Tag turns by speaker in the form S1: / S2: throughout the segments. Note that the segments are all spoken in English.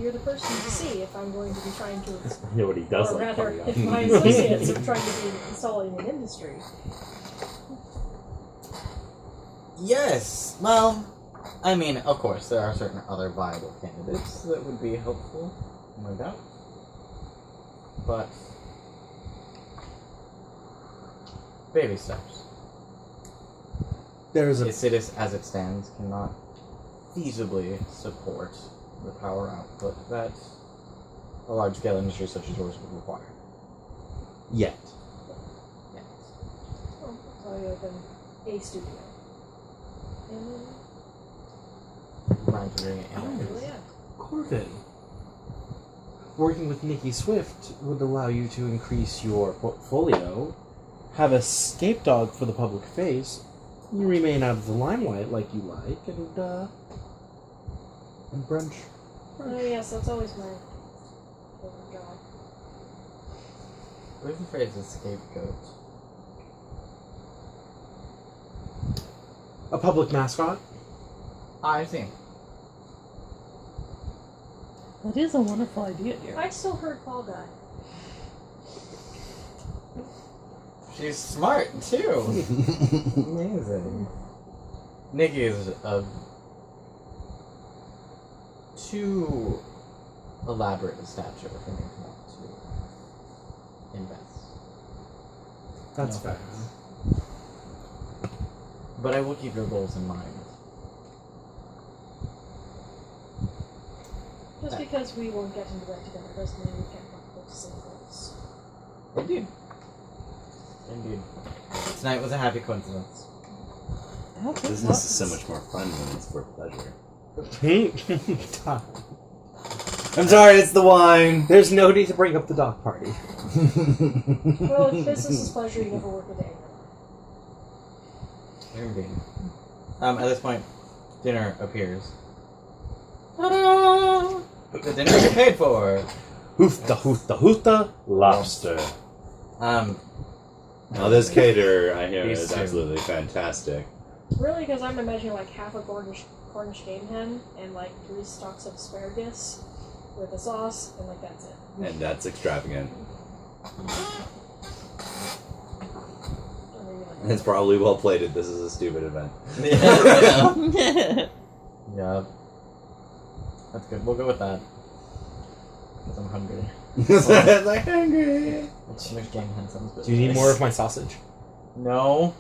S1: you're the person to see if I'm going to be trying to...
S2: You know what he does
S1: or
S2: like
S1: rather,
S2: coming up.
S1: if my associates are trying to be installing an industry.
S3: Yes. Well, I mean, of course, there are certain other viable candidates that would be helpful, no doubt. But baby steps.
S4: There's a
S3: The city, as it stands, cannot feasibly support the power output that a large-scale industry such as yours would require.
S4: yet.
S3: Yes.
S1: Oh, so you open a studio. And
S3: Monitoring
S1: oh,
S3: and
S1: yeah.
S4: Corbin, working with Nikki Swift would allow you to increase your portfolio, have a scapegoat for the public face, you remain out of the limelight like you like, and brunch.
S1: Oh, yes, that's always my favorite job.
S3: What is the phrase of scapegoat?
S4: A public mascot?
S3: I see.
S5: That is a wonderful idea, dear.
S1: I still heard Fall Guy.
S3: She's smart too. Amazing. Nikki is of too elaborate a stature for me to want to invest.
S4: That's
S3: No
S4: fair.
S3: offense. But I will keep your goals in mind.
S1: Just because we won't get into that together doesn't mean we can't come up with the same goals.
S3: Indeed. Indeed. Tonight was a happy coincidence.
S2: Business is so much more fun when it's for pleasure.
S6: I'm sorry, it's the wine.
S4: There's no need to bring up the dog party.
S1: Well, if business is pleasure, you never work a day.
S3: Indeed. At this point, dinner appears. Ta-da! The dinner you paid for.
S4: Hoofta,
S2: Lobster. Now this caterer, I hear,
S3: These
S2: is
S3: two.
S2: absolutely fantastic.
S1: Really, because I'm imagining like half a Cornish game hen and like 3 stalks of asparagus with a sauce, and like that's it.
S2: And that's extravagant.
S1: Or maybe, like,
S2: And it's probably well plated. This is a stupid event.
S3: Yeah. That's good. We'll go with that. Because I'm hungry.
S2: I'm like hungry.
S3: Which game hen sounds good.
S4: Do you need more of my sausage?
S3: No.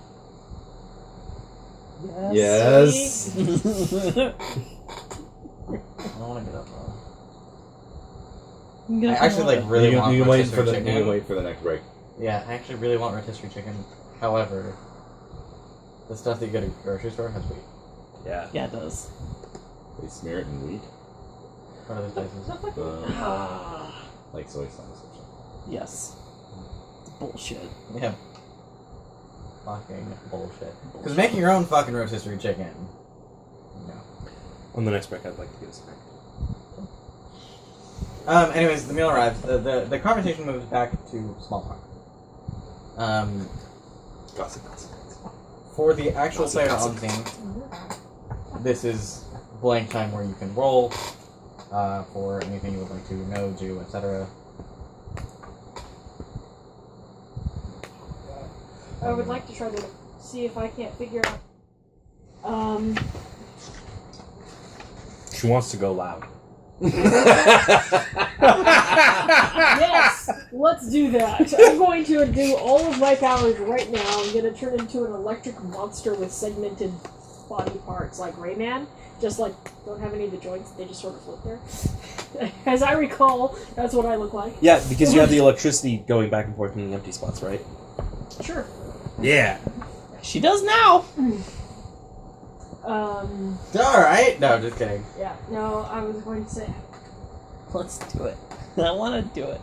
S2: Yes.
S3: I don't want to get up though. I actually like really want
S2: you can wait
S3: rotisserie
S2: for the
S3: chicken.
S2: you can wait for the next break.
S3: Yeah, I actually really want rotisserie chicken. However, the stuff that you get at the grocery store has wheat.
S4: Yeah.
S5: Yeah, it does.
S2: They smear it in wheat,
S3: What other places?
S2: like soy sauce or something.
S5: Yes. Bullshit.
S3: Yeah. Fucking bullshit. Because making your own fucking rotisserie chicken. No.
S4: On the next break, I'd like to get a snack.
S3: Anyways, the meal arrives. The conversation moves back to small talk.
S2: Gossip.
S3: For the actual
S2: Gossip,
S3: player
S2: gossip.
S3: on scene, this is blank time where you can roll for anything you would like to know, do, etc.
S1: I would like to try to see if I can't figure out.
S4: She wants to go loud.
S1: Yes, let's do that. I'm going to do all of my powers right now. I'm going to turn into an electric monster with segmented body parts, like Rayman. Just like don't have any of the joints; they just sort of float there. As I recall, that's what I look like.
S4: Yeah, because you have the electricity going back and forth in the empty spots, right?
S1: Sure.
S4: Yeah.
S5: She does now!
S3: Alright! No, just kidding.
S1: Yeah, no, I was going to say,
S5: Let's do it. I want to do it.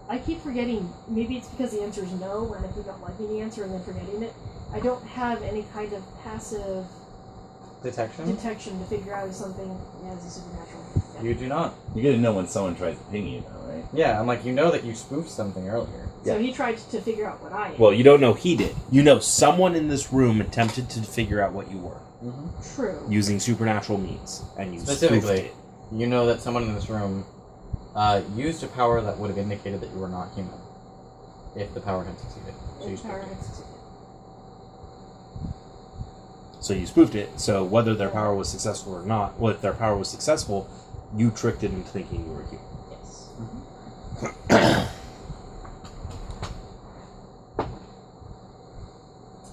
S1: I keep forgetting, maybe it's because the answer is no, and I keep not liking the answer and then forgetting it. I don't have any kind of passive
S3: Detection?
S1: detection to figure out if something is a supernatural. Yeah.
S3: You do not.
S2: You get to know when someone tries to ping you, though, right?
S3: Yeah, I'm like, you know that you spoofed something earlier.
S1: So
S4: Yeah.
S1: he tried to figure out what I am.
S4: Well, you don't know he did. You know someone in this room attempted to figure out what you were
S3: Mm-hmm.
S1: True.
S4: using supernatural means, and you spoofed
S3: Specifically,
S4: it.
S3: You know that someone in this room used a power that would have indicated that you were not human, if the power had succeeded. So you spoofed it.
S4: So you spoofed it. So whether their power was successful or not, well, if their power was successful, you tricked it into thinking you were human.
S1: Yes.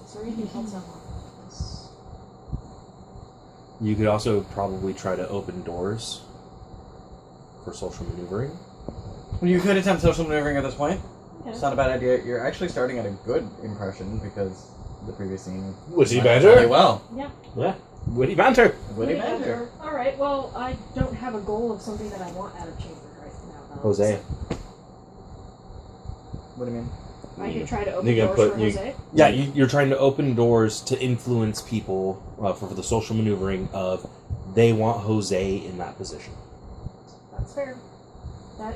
S1: Is there anything else I want this?
S4: You could also probably try to open doors for social maneuvering.
S3: Well, you could attempt social maneuvering at this point.
S1: Okay.
S3: It's not a bad idea. You're actually starting at a good impression because the previous scene
S6: Witty
S3: went
S6: banter?
S3: really well.
S1: Yeah.
S4: Yeah. Witty banter.
S3: Witty banter.
S1: Alright, well, I don't have a goal of something that I want out of Chamber right now, though.
S4: Jose.
S3: What do you mean?
S1: I could try to open
S6: You can
S1: doors
S6: put-
S1: for
S6: you-
S1: Jose.
S4: Yeah, you're trying to open doors to influence people for the social maneuvering of they want Jose in that position.
S1: That's fair.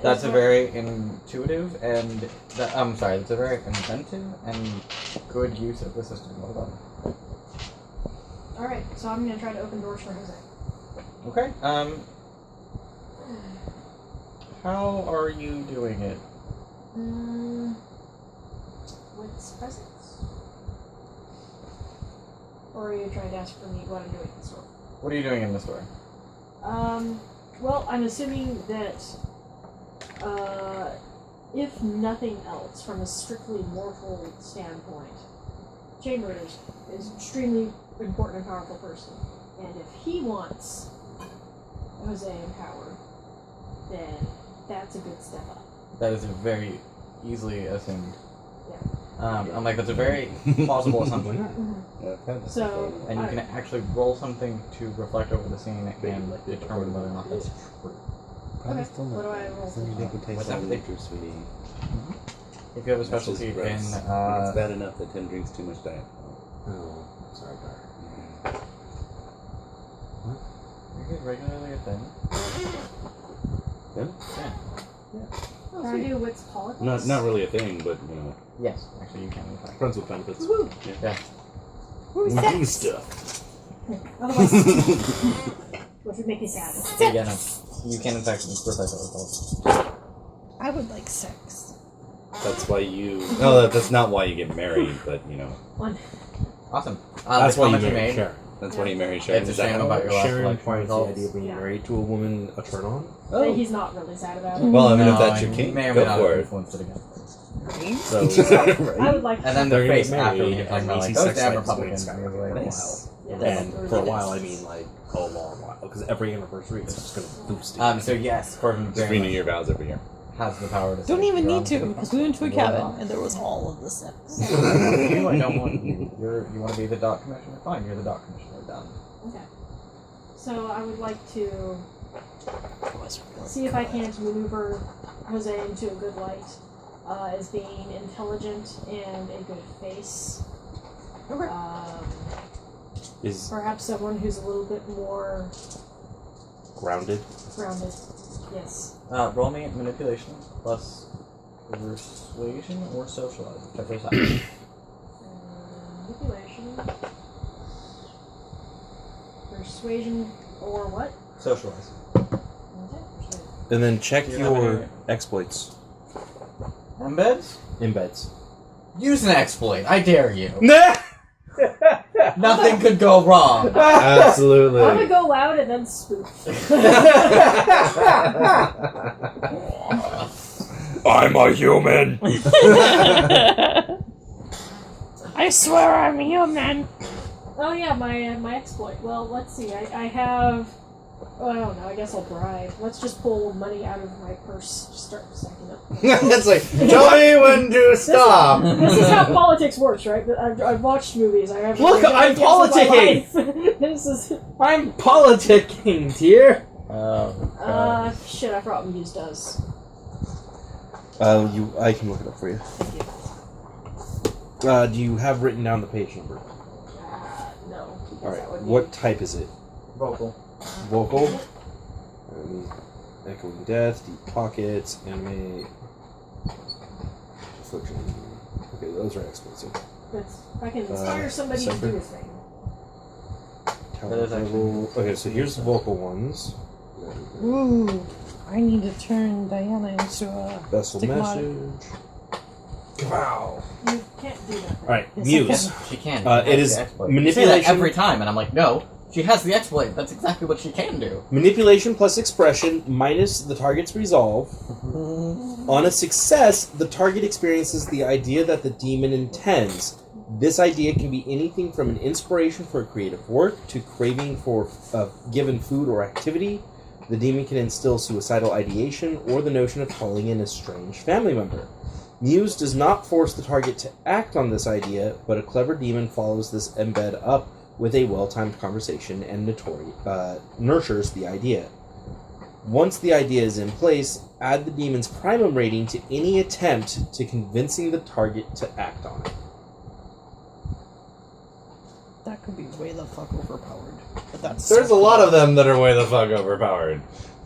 S3: That's a very intuitive and that's a very inventive and good use of the system. Well done.
S1: Alright, so I'm gonna try to open doors for Jose.
S3: Okay. How are you doing it?
S1: With presents? Or are you trying to ask for me what I'm doing in the store?
S3: What are you doing in the store?
S1: Well, I'm assuming that, if nothing else, from a strictly mortal standpoint, Chamber is an extremely important and powerful person. And if he wants Jose empowered, then that's a good step up.
S3: That is a very easily assumed.
S1: Yeah.
S3: I'm like, that's a very plausible assumption.
S1: So,
S3: And you can actually roll something to reflect over the scene and determine whether or not that's true.
S1: okay, what do I roll for?
S3: What's that?
S6: later, sweetie.
S3: If you have a specialty in,
S6: it's bad enough that Tim drinks too much diet.
S4: Oh, sorry, Gar.
S3: is regularly a thing.
S6: Yeah?
S3: Yeah.
S1: Can I do wits politics?
S6: Not really a thing, but you know.
S3: Yes, actually you can in fact.
S4: Friends with benefits.
S1: Woo!
S3: Yeah.
S6: We do stuff.
S1: Otherwise, which would make me sad.
S3: Yeah, no. You can in fact replace that with both.
S5: I would like sex.
S6: That's why you. No, that's not why you get married, but you know.
S1: One.
S3: Awesome.
S4: That's
S3: the
S4: why you
S3: comment
S4: married
S3: made.
S4: Sharon.
S6: That's why you marry Sharon.
S3: It's a
S6: Is that
S3: shame
S6: how-
S3: about your last
S4: Sharon
S3: election
S4: finds the
S3: results.
S4: idea of being
S1: Yeah.
S4: married to a woman a turn on.
S1: But he's not really sad about it.
S6: Well, I mean,
S3: No,
S6: if that's your
S3: you
S6: king,
S3: may or may
S6: go
S3: not
S6: for
S3: have
S6: it.
S3: influenced it against them.
S4: So
S1: I would like to.
S3: And then
S4: They're
S3: their
S4: gonna
S3: face
S4: get
S3: after
S4: married,
S3: we get talking
S4: and
S3: about
S4: we
S3: like
S4: see
S3: those
S4: sex
S3: damn
S4: scenes
S3: Republicans.
S4: going
S3: And you're like,
S6: Nice.
S3: wow.
S1: Yeah,
S4: And for a while, I mean like a long while, because every anniversary it's just going to boost it.
S3: So yes, Corbin
S6: Just
S3: very
S6: renew
S3: much
S6: your vows every year.
S3: has the power to
S5: Don't
S3: say
S5: even
S3: you're
S5: need
S3: on
S5: to,
S3: the
S5: because we went to a
S3: You're
S5: cabin
S3: on.
S5: and there was all of the sex.
S3: You, I don't want you. You want to be the dock commissioner? Fine, you're the dock commissioner. Done.
S1: Okay. So I would like to
S5: It was really
S1: see if I
S5: good.
S1: can't maneuver Jose into a good light, as being intelligent and a good face.
S5: Okay.
S4: Is
S1: Perhaps someone who's a little bit more
S4: grounded.
S1: grounded. Yes.
S3: Roll me manipulation plus persuasion or socializing. Check this out.
S1: Manipulation. Persuasion or what?
S3: Socialize.
S1: Okay. Persuasion.
S4: And then check
S3: Do you have
S4: your
S3: any-
S4: exploits.
S3: Embeds?
S4: Embeds.
S3: Use an exploit. I dare you. Nothing could go wrong.
S1: I'm gonna
S6: Absolutely.
S1: go loud and then spoof.
S4: I'm a human!
S5: I swear I'm human.
S1: Oh yeah, my exploit. Well, let's see. I have. Oh, I don't know. I guess I'll bribe. Let's just pull money out of my purse. Just start stacking up.
S6: That's like, tell me when to stop.
S1: This is how politics works, right? I've watched movies. I have.
S4: Look, I'm
S1: ideas of my
S4: politicking!
S1: life. This is.
S4: I'm politicking, dear!
S1: Shit. I forgot what Muse does.
S4: I can look it up for you. Do you have written down the page number?
S1: No. because that
S4: Alright,
S1: would be-
S4: what type is it?
S3: Vocal.
S4: Vocal? Echoing Death, Deep Pockets, Anime... Affliction... Okay, those are exploits.
S1: If I can inspire somebody to
S4: separate.
S1: do a thing.
S3: That is actually-
S4: Okay, so here's the vocal ones.
S5: Ooh, I need to turn Diana into a
S4: Vessel
S5: stigmata.
S4: message. Kapow!
S1: You can't do that.
S4: Alright,
S5: Yes,
S4: Muse.
S3: She can.
S4: It
S3: She has
S4: is
S3: the exploit.
S4: manipulation.
S3: You say that every time, and I'm like, no. She has the exploit. That's exactly what she can do.
S4: Manipulation plus expression minus the target's resolve. On a success, the target experiences the idea that the demon intends. This idea can be anything from an inspiration for a creative work to craving for a given food or activity. The demon can instill suicidal ideation or the notion of calling in a strange family member. Muse does not force the target to act on this idea, but a clever demon follows this embed up with a well-timed conversation and nurtures the idea. Once the idea is in place, add the demon's primum rating to any attempt to convincing the target to act on it.
S5: That could be way the fuck overpowered. But that's
S6: There's
S5: so
S6: a lot
S5: cool.
S6: of them that are way the fuck overpowered.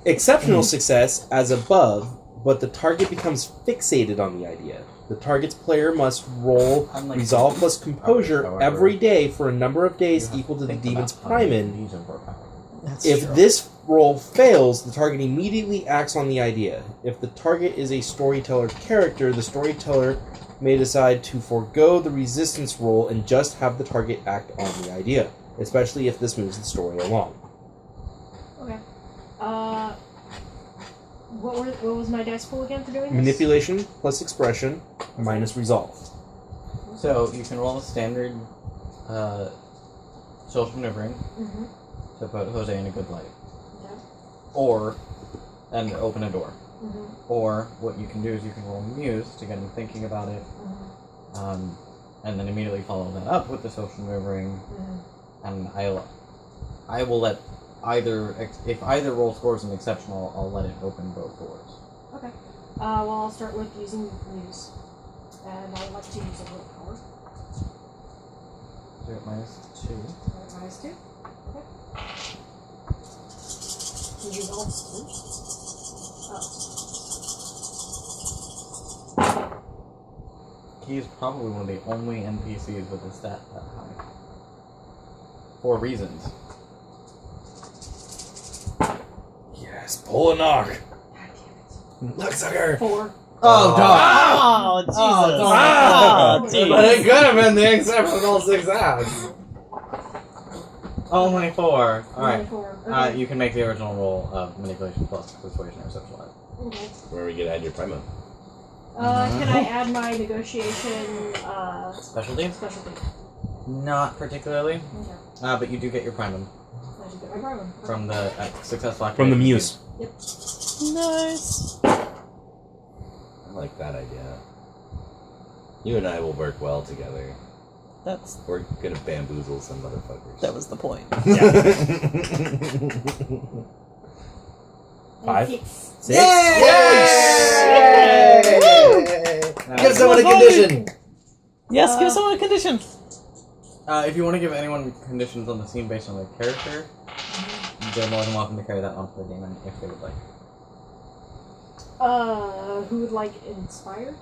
S4: Exceptional success as above, but the target becomes fixated on the idea. The target's player must roll
S3: Unlike
S4: resolve plus composure
S3: however,
S4: every day for a number of days
S3: You have
S4: equal to the
S3: think
S4: demon's
S3: about how many
S4: primum.
S3: these overpowered.
S5: That's
S4: If
S5: true.
S4: this roll fails, the target immediately acts on the idea. If the target is a storyteller character, the storyteller may decide to forego the resistance roll and just have the target act on the idea, especially if this moves the story along.
S1: Okay. What was my dice pool again for doing this?
S4: Manipulation plus expression minus resolve.
S3: So you can roll a standard social maneuvering
S1: Mm-hmm.
S3: to put Jose in a good light,
S1: Yeah.
S3: or and open a door.
S1: Mm-hmm.
S3: Or what you can do is you can roll Muse to get him thinking about it,
S1: Mm-hmm.
S3: and then immediately follow that up with the social maneuvering.
S1: Mm-hmm.
S3: And I will let if either roll scores an exceptional, I'll let it open both doors.
S1: Okay. Well, I'll start with using Muse. And I would like to use a little power.
S3: So -2.
S1: Minus 2. Okay. You use all 2. Oh.
S3: He is probably one of the only NPCs with a stat that high. For reasons.
S6: Yes, pull a knock.
S1: God damn
S6: Knock sucker.
S1: it. 4.
S3: Oh, dog!
S5: Oh, Jesus.
S6: Ah!
S5: Oh,
S6: But
S5: jeez.
S6: it could have been the exceptional success.
S3: Only 4. Alright.
S1: 4. Okay.
S3: You can make the original roll of manipulation plus persuasion or social life.
S1: Okay.
S6: Where we get to add your primo.
S1: Can I add my negotiation
S3: Specialty?
S1: specialty?
S3: Not particularly.
S1: Okay.
S3: But you do get your primum
S1: I should get my problem.
S3: from the successful
S4: From the
S3: activation.
S4: Muse.
S5: Nice.
S6: I like that idea. You and I will work well together.
S5: That's
S6: We're gonna bamboozle some motherfuckers.
S5: that was the point.
S4: Five.
S1: 6.
S4: Six.
S6: Give someone a condition.
S5: Yes, give someone a condition.
S3: If you want to give anyone conditions on the scene based on their character, they're more than welcome to carry that onto the demon if they would like.
S1: Who would like inspire?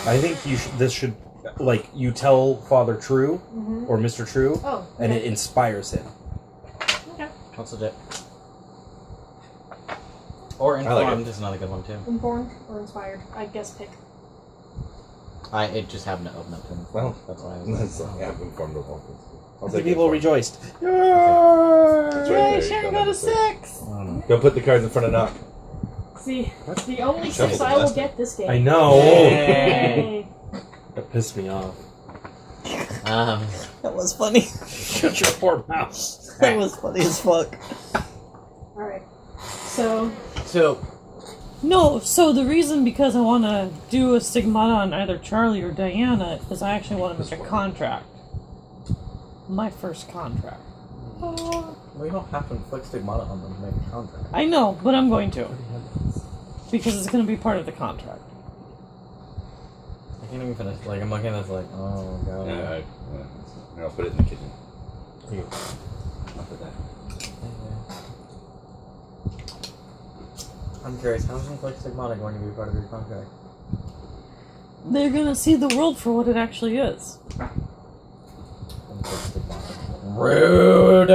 S4: I think this should, like, you tell Father True
S1: Mm-hmm.
S4: or Mr. True,
S1: Oh.
S4: and
S1: okay.
S4: it inspires him.
S1: Okay.
S3: What's legit? Or
S6: I like
S3: informed is another good one too.
S1: Informed or inspired? I guess pick.
S3: It just happened to open up to him.
S6: Well,
S3: that's why I was
S6: That's like, I'm informed of all this.
S4: The people rejoiced.
S6: It's right there, you
S5: Sharon
S6: don't
S5: got a
S6: have to say.
S5: 6.
S6: Go put the cards in front of knock.
S1: See, the only
S6: Shuffle
S1: 6
S6: the
S1: I will
S6: best.
S1: get this game.
S4: I know.
S1: Yay.
S4: That pissed me off.
S5: That was funny.
S4: Shut your poor mouth.
S5: That was funny as fuck.
S1: Alright. So,
S5: No, so the reason because I want to do a stigmata on either Charlie or Diana is I actually want to make a contract. My first contract.
S3: we don't have to inflict stigmata on them to make a contract.
S5: I know, but I'm going to. Because it's going to be part of the contract.
S3: I can't even finish. Like, I'm looking at this like, oh god.
S6: Yeah, I'll put it in the kitchen.
S3: Here.
S6: I'll put that.
S3: I'm curious, how is inflict stigmata going to be part of your contract?
S5: They're going to see the world for what it actually is.
S3: Inflict stigmata. Rude!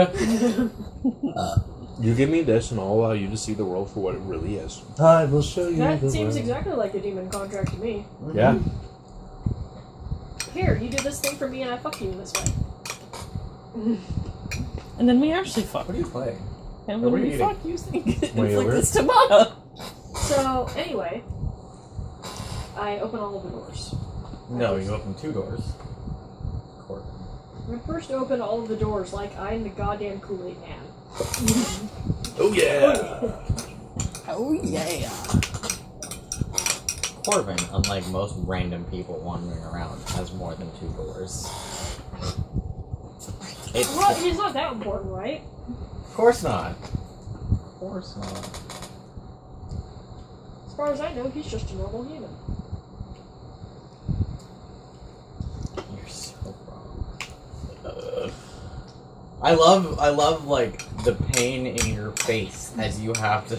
S4: You give me this, and I'll allow you to see the world for what it really is. I will show you
S1: That
S4: the
S1: seems
S4: world.
S1: exactly like a demon contract to me.
S4: Yeah.
S1: Here, you do this thing for me and I fuck you this way.
S5: And then we actually fuck.
S3: What do you play?
S5: And
S3: What
S5: when
S3: are you
S5: we
S3: eating?
S5: fuck, you think it's
S4: Wait,
S5: like
S4: where?
S5: this tomato.
S1: So, anyway, I open all of the doors.
S3: No, you open 2 doors. Court.
S1: I first open all of the doors like I'm the goddamn Kool-Aid Man.
S4: Oh yeah.
S5: Oh yeah.
S3: Corbin, unlike most random people wandering around, has more than 2 doors.
S1: Well, he's not that important, right?
S3: Of course not. Of course not.
S1: As far as I know, he's just a normal human.
S3: You're so wrong. I love like the pain in your face as you have to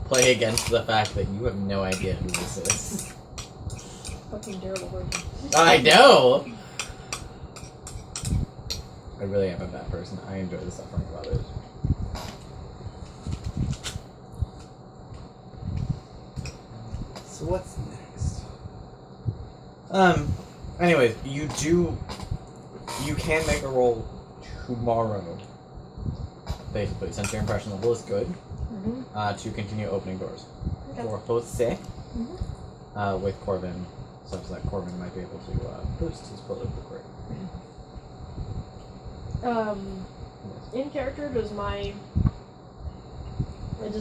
S3: play against the fact that you have no idea who this is.
S1: Fucking terrible version.
S3: I know. I really am a bad person. I enjoy the suffering of others.
S4: So what's next?
S3: Anyways, you can make a roll tomorrow. Basically, since your impression level is good, to continue opening doors.
S1: Okay.
S3: For Jose, with Corbin, such that Corbin might be able to boost his political rate.
S1: In character, does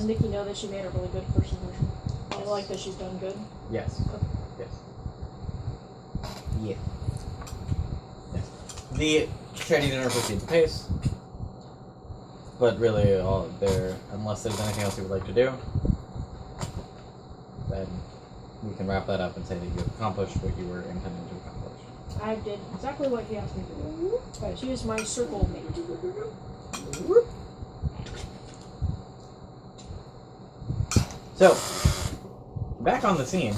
S1: Nikki know that she made a really good person version? I like that she's done good.
S3: Yes. Yes. Yeah. Yes. The shady dinner proceeds apace. But really, unless there's anything else you would like to do, then we can wrap that up and say that you have accomplished what you were intending to accomplish.
S1: I did exactly what he asked me to do. I used my circle mate.
S3: So, back on the scene,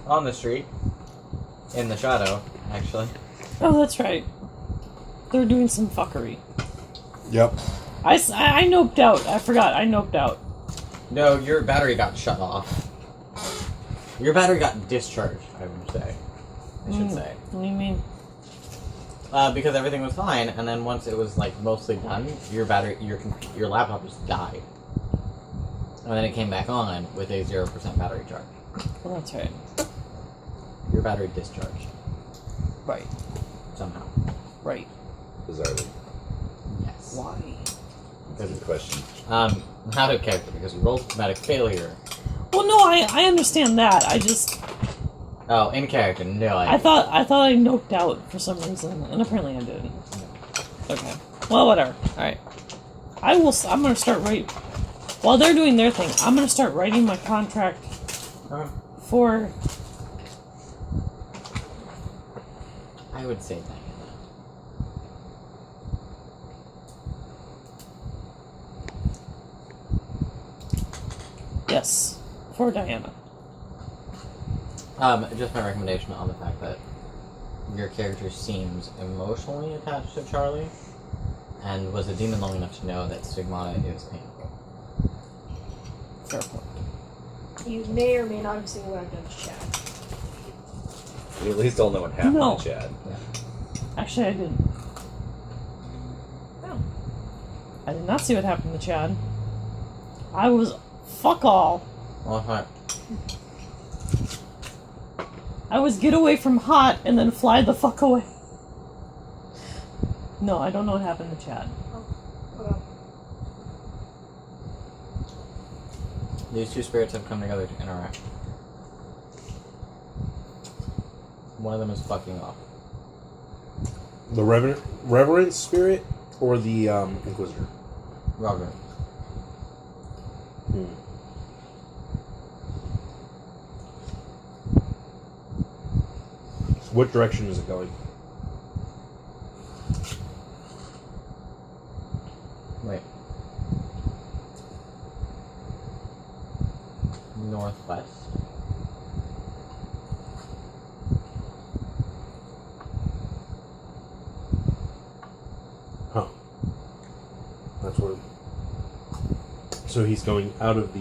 S3: on the street, in the shadow, actually.
S5: Oh, that's right. They're doing some fuckery.
S4: Yep.
S5: I noped out. I forgot. I noped out.
S3: No, your battery got shut off. Your battery got discharged, I would say. I should say.
S5: What do you mean?
S3: Because everything was fine, and then once it was like mostly done, your laptop just died. And then it came back on with a 0% battery charge.
S5: Well, that's right.
S3: Your battery discharged.
S5: Right.
S3: Somehow.
S5: Right.
S2: Bizarrely.
S3: Yes.
S5: Why?
S2: Good question.
S3: Out of character, because you rolled dramatic failure.
S5: Well, no, I understand that. I just
S3: Oh, in character, no idea.
S5: I thought I noped out for some reason, and apparently I didn't. Okay. Well, whatever. All right. I'm gonna start while they're doing their thing. I'm gonna start writing my contract for.
S3: I would say Diana.
S5: Yes, for Diana.
S3: Just my recommendation on the fact that your character seems emotionally attached to Charlie, and was a demon long enough to know that stigmata is painful.
S5: Fair point.
S1: You may or may not have seen what I've done to Chad.
S2: We at least all know what happened
S5: No.
S2: to Chad.
S5: Actually, I didn't.
S1: Oh.
S5: I did not see what happened to Chad. I was fuck all.
S3: Well, fine.
S5: I was get away from hot and then fly the fuck away. No, I don't know what happened to Chad.
S1: Okay.
S3: These two spirits have come together to interact. One of them is fucking off.
S4: The reverend spirit or the inquisitor?
S3: Robert.
S4: What direction is it going?
S3: Wait. Northwest.
S4: Huh. That's where So he's going out of the